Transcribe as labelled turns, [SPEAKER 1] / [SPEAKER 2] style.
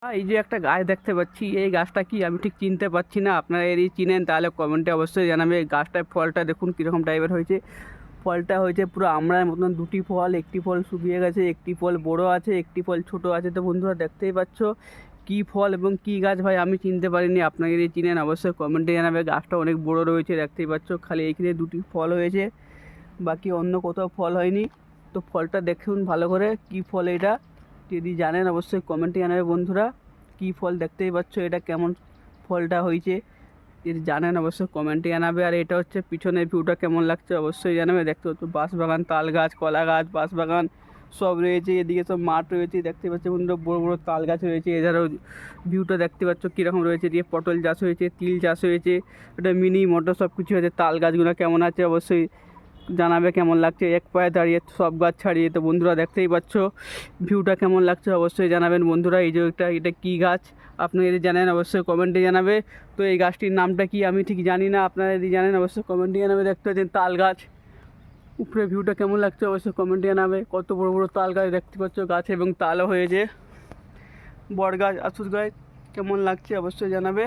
[SPEAKER 1] এই যে একটা গাছ দেখতে পাচ্ছি, এই গাছটা কি আমি ঠিক চিনতে পারছি না। আপনারা এরই চিনেন তাহলে কমেন্টে অবশ্যই জানাবে। এই গাছটার ফলটা দেখুন কীরকম টাইপের হয়েছে। ফলটা হয়েছে পুরো আমড়ার মতন, দুটি ফল, একটি ফল শুকিয়ে গেছে, একটি ফল বড় আছে, একটি ফল ছোট আছে। তো বন্ধুরা দেখতেই পাচ্ছ কী ফল এবং কী গাছ ভাই আমি চিনতে পারিনি। আপনারা যদি চিনেন অবশ্যই কমেন্টে জানাবে। গাছটা অনেক বড় রয়েছে দেখতেই পাচ্ছ, খালি এইখানে দুটি ফল হয়েছে, বাকি অন্য কোথাও ফল হয়নি। তো ফলটা দেখুন ভালো করে কী ফল এটা, যদি জানেন অবশ্যই কমেন্টে জানাবে বন্ধুরা। কী ফল দেখতেই পাচ্ছ, এটা কেমন ফলটা হয়েছে যদি জানেন অবশ্যই কমেন্টে জানাবে। আর এটা হচ্ছে পিছনের ভিউটা কেমন লাগছে অবশ্যই জানাবে। দেখতে পাচ্ছ বাঁশবাগান, তাল গাছ, কলা গাছ, বাঁশবাগান সব রয়েছে। এদিকে সব মাঠ রয়েছে দেখতে পাচ্ছ বন্ধুরা, বড় বড় তাল গাছ রয়েছে। এছাড়াও ভিউটা দেখতে পাচ্ছ কীরকম রয়েছে, দিয়ে পটল চাষ হয়েছে, তিল চাষ হয়েছে, এটা মিনি মটর সব কিছু হয়েছে। তাল গাছগুলো কেমন আছে অবশ্যই জানাবে কেমন লাগছে, এক পায়ে দাঁড়িয়ে সব গাছ ছাড়িয়ে। তো বন্ধুরা দেখতেই পাচ্ছ ভিউটা কেমন লাগছে অবশ্যই জানাবেন বন্ধুরা। এই যে এটা কী গাছ আপনারা যদি জানেন অবশ্যই কমেন্টে জানাবে। তো এই গাছটির নামটা কি আমি ঠিক জানি না, আপনারা যদি জানেন অবশ্যই কমেন্টে জানাবে। দেখতে পাচ্ছেন তাল গাছ, উপরে ভিউটা কেমন লাগছে অবশ্যই কমেন্টে জানাবে। কত বড় বড় তাল গাছ দেখতে পাচ্ছ, গাছ এবং তালও হয়েছে। বট গাছ, আশুর গাছ কেমন লাগছে অবশ্যই জানাবে।